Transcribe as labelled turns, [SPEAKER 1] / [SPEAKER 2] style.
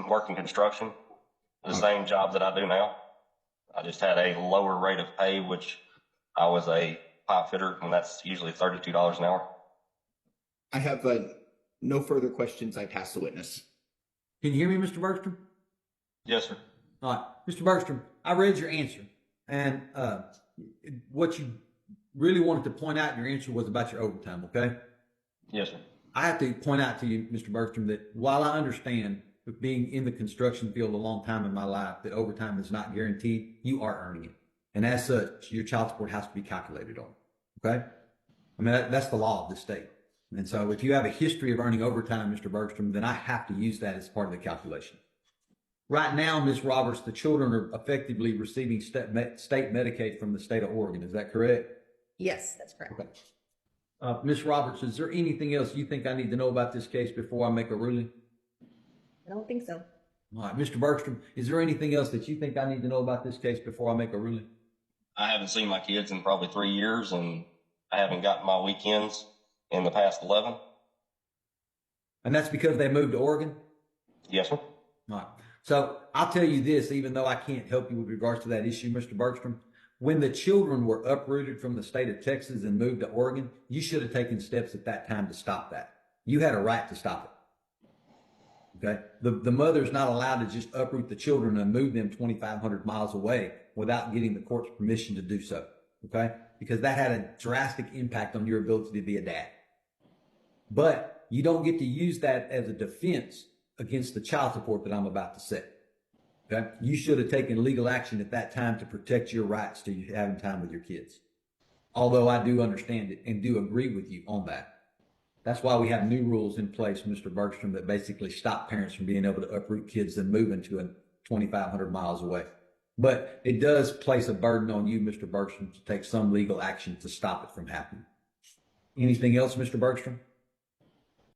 [SPEAKER 1] working construction, the same job that I do now. I just had a lower rate of pay, which I was a pipe fitter, and that's usually $32 an hour.
[SPEAKER 2] I have no further questions. I pass the witness.
[SPEAKER 3] Can you hear me, Mr. Bergstrom?
[SPEAKER 1] Yes, sir.
[SPEAKER 3] All right, Mr. Bergstrom, I read your answer, and what you really wanted to point out in your answer was about your overtime, okay?
[SPEAKER 1] Yes, sir.
[SPEAKER 3] I have to point out to you, Mr. Bergstrom, that while I understand with being in the construction field a long time in my life that overtime is not guaranteed, you are earning it. And as such, your child support has to be calculated on. Okay? I mean, that's the law of the state. And so if you have a history of earning overtime, Mr. Bergstrom, then I have to use that as part of the calculation. Right now, Ms. Roberts, the children are effectively receiving state Medicaid from the state of Oregon. Is that correct?
[SPEAKER 4] Yes, that's correct.
[SPEAKER 3] Okay. Ms. Roberts, is there anything else you think I need to know about this case before I make a ruling?
[SPEAKER 4] I don't think so.
[SPEAKER 3] All right, Mr. Bergstrom, is there anything else that you think I need to know about this case before I make a ruling?
[SPEAKER 1] I haven't seen my kids in probably 3 years, and I haven't gotten my weekends in the past 11.
[SPEAKER 3] And that's because they moved to Oregon?
[SPEAKER 1] Yes, sir.
[SPEAKER 3] All right. So I'll tell you this, even though I can't help you with regards to that issue, Mr. Bergstrom, when the children were uprooted from the state of Texas and moved to Oregon, you should have taken steps at that time to stop that. You had a right to stop it. Okay? The mother's not allowed to just uproot the children and move them 2,500 miles away without getting the court's permission to do so. Okay? Because that had a drastic impact on your ability to be a dad. But you don't get to use that as a defense against the child support that I'm about to set. Okay? You should have taken legal action at that time to protect your rights to having time with your kids. Although I do understand it and do agree with you on that. That's why we have new rules in place, Mr. Bergstrom, that basically stop parents from being able to uproot kids and move into a 2,500 miles away. But it does place a burden on you, Mr. Bergstrom, to take some legal action to stop it from happening. Anything else, Mr. Bergstrom?